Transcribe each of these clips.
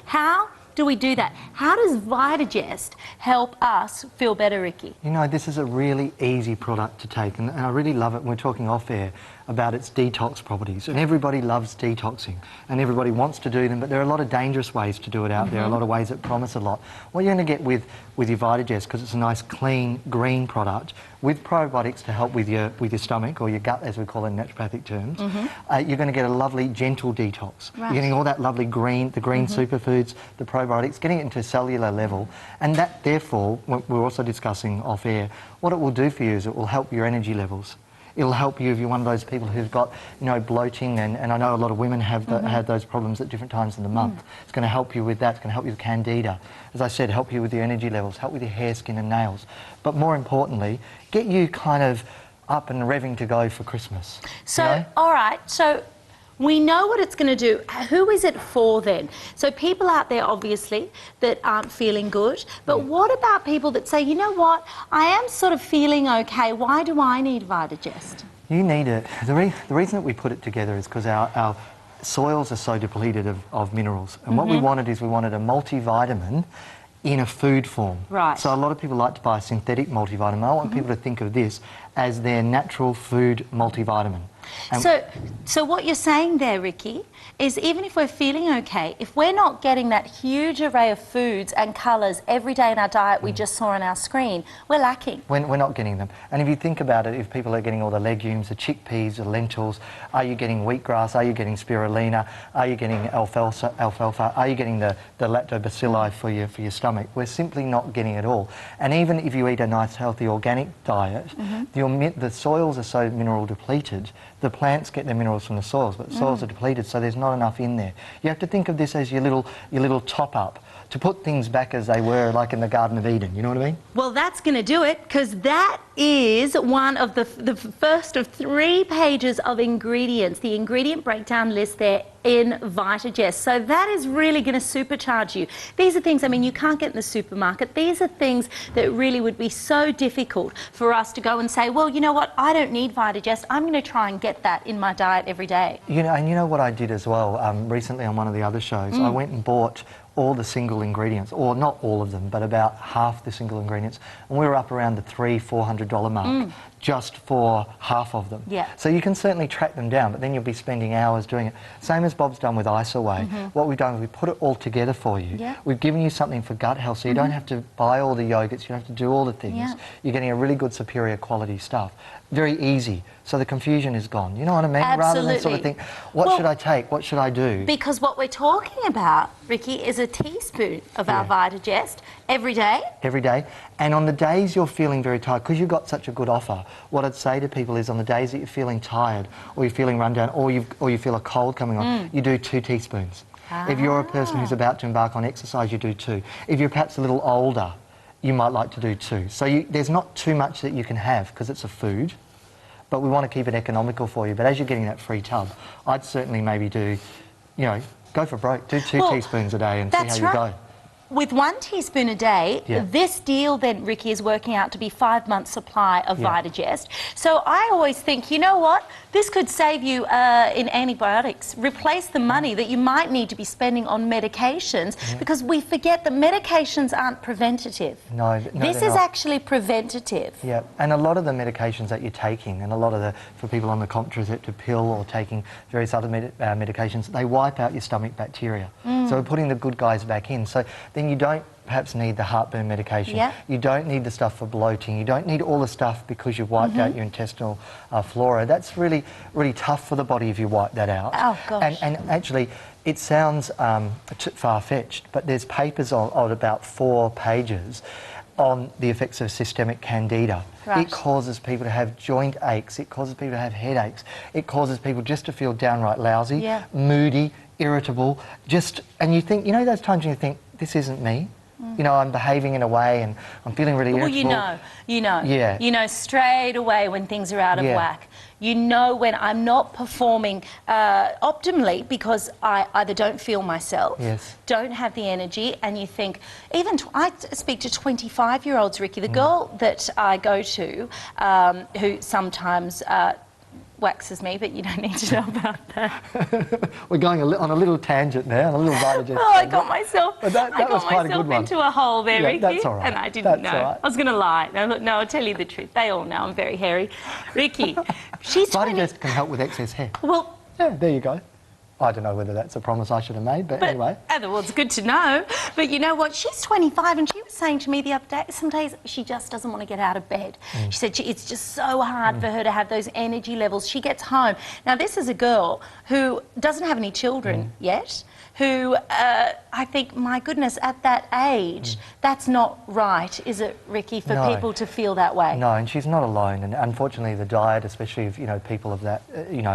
How do we do that? How does Vitagest help us feel better, Ricky? You know, this is a really easy product to take, and I really love it when we're talking off air about its detox properties. And everybody loves detoxing, and everybody wants to do them, but there are a lot of dangerous ways to do it out there, a lot of ways that promise a lot. What you're going to get with your Vitagest, because it's a nice, clean, green product, with probiotics to help with your stomach, or your gut, as we call it in naturopathic terms, you're going to get a lovely, gentle detox. Right. You're getting all that lovely green, the green superfoods, the probiotics, getting it into a cellular level, and that, therefore, we're also discussing off air, what it will do for you is it will help your energy levels. It'll help you if you're one of those people who've got, you know, bloating, and I know a lot of women have had those problems at different times in the month. It's going to help you with that. It's going to help you with candida. As I said, help you with your energy levels, help with your hair, skin and nails. But more importantly, get you kind of up and revving to go for Christmas. So, you know? all right, so we know what it's going to do. Who is it for then? So people out there, obviously, that aren't feeling good. But what about people that say, you know what, I am sort of feeling okay. Why do I need Vitagest? You need it. The reason that we put it together is because our soils are so depleted of minerals. And what we wanted is we wanted a multivitamin in a food form. Right. So a lot of people like to buy a synthetic multivitamin. I want people to think of this as their natural food multivitamin. And So what you're saying there, Ricky, is even if we're feeling okay, if we're not getting that huge array of foods and colours every day in our diet we just saw on our screen, we're lacking. We're not getting them. And if you think about it, if people are getting all the legumes, the chickpeas, the lentils, are you getting wheatgrass, are you getting spirulina, are you getting alfalfa, are you getting the lactobacilli for your stomach? We're simply not getting it all. And even if you eat a nice, healthy, organic diet, the soils are so mineral depleted. The plants get their minerals from the soils, but the soils are depleted, so there's not enough in there. You have to think of this as your little top-up, to put things back as they were, like in the Garden of Eden, you know what I mean? Well, that's going to do it, because that is one of the first of 3 pages of ingredients, the ingredient breakdown list there in Vitagest. So that is really going to supercharge you. These are things, I mean, you can't get in the supermarket. These are things that really would be so difficult for us to go and say, well, you know what, I don't need Vitagest. I'm going to try and get that in my diet every day. You know, and you know what I did as well, recently on one of the other shows, I went and bought all the single ingredients, or not all of them, but about half the single ingredients, and we were up around the $300-400 mark just for half of them. Yeah. So you can certainly track them down, but then you'll be spending hours doing it. Same as Bob's done with Isaway. What we've done is we put it all together for you. Yeah. We've given you something for gut health, so you don't have to buy all the yogurts, you don't have to do all the things. Yeah. You're getting a really good, superior quality stuff. Very easy, so the confusion is gone. You know what I mean? Absolutely. Rather than sort of think, what should I take? What should I do? Because what we're talking about, Ricky, is a teaspoon of our Vitagest every day. Every day. And on the days you're feeling very tired, because you've got such a good offer, what I'd say to people is on the days that you're feeling tired, or you're feeling run down, or you feel a cold coming on, you do 2 teaspoons. If you're a person who's about to embark on exercise, you do 2. If you're perhaps a little older, you might like to do 2. So there's not too much that you can have, because it's a food, but we want to keep it economical for you. But as you're getting that free tub, I'd certainly maybe do, you know, go for broke. Do 2 teaspoons a day and see how you go. With 1 teaspoon a day, this deal then, Ricky, is working out to be 5 months' supply of Vitagest. So I always think, you know what, this could save you in antibiotics. Replace the money that you might need to be spending on medications, because we forget that medications aren't preventative. No, this is actually preventative. Yeah, and a lot of the medications that you're taking, and a lot of for people on the contraceptive pill or taking various other medications, they wipe out your stomach bacteria. So we're putting the good guys back in. So then you don't perhaps need the heartburn medication. You don't need the stuff for bloating. You don't need all the stuff because you've wiped out your intestinal flora. That's really, really tough for the body if you wipe that out. Oh, gosh. And actually, it sounds far-fetched, but there's papers on about 4 pages on the effects of systemic candida. Right. It causes people to have joint aches. It causes people to have headaches. It causes people just to feel downright lousy, moody, irritable, and you think, you know those times when you think, this isn't me? You know, I'm behaving in a way and I'm feeling really irritable. Well, you know. Yeah. You know straight away when things are out of whack. You know when I'm not performing optimally because I either don't feel myself, don't have the energy, and you think, even I speak to 25-year-olds, Ricky, the girl that I go to, who sometimes waxes me, but you don't need to know about that. We're going on a little tangent now, on a little Vitagest. Oh, I got myself, But that was quite a good one. into a hole there, Yeah, Ricky. that's all right. And I didn't That's know. all right. I was going to lie. No, I'll tell you the truth. They all know I'm very hairy. Ricky, she's 20. Vitagest can help with excess hair. Well, Yeah, there you go. I don't know whether that's a promise I should have made, but anyway. well, it's good to know. But you know what? She's 25 and she was saying to me the other day, some days she just doesn't want to get out of bed. She said it's just so hard for her to have those energy levels. She gets home. Now, this is a girl who doesn't have any children yet, who I think, my goodness, at that age, that's not right, is it, Ricky, for No. people to feel that way? No, and she's not alone. And unfortunately, the diet, especially of people of that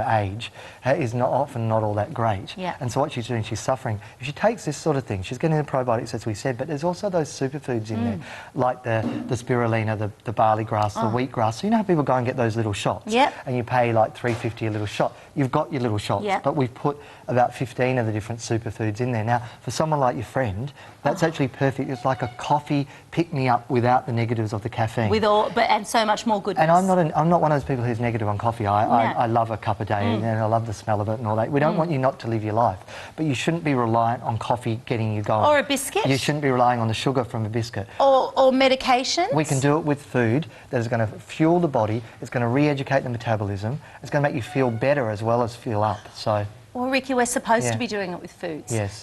age, is often not all that great. Yeah. And so what she's doing, she's suffering. If she takes this sort of thing, she's getting the probiotics, as we said, but there's also those superfoods in there, like the spirulina, the barley grass, the wheatgrass. So you know how people go and get those little shots, Yep. and you pay like $3.50 a little shot. You've got your little shots, Yep. but we've put about 15 of the different superfoods in there. Now, for someone like your friend, that's actually perfect. It's like a coffee pick-me-up without the negatives of the caffeine. And so much more goodness. And I'm not one of those people who's negative on coffee. I love a cup a day and I love the smell of it and all that. We don't want you not to live your life, but you shouldn't be reliant on coffee getting you going. Or a biscuit. You shouldn't be relying on the sugar from a biscuit. Or medications. We can do it with food that is going to fuel the body, it's going to re-educate the metabolism, it's going to make you feel better as well as feel up. So, Well, Ricky, we're supposed Yeah. to be doing it with foods. yes.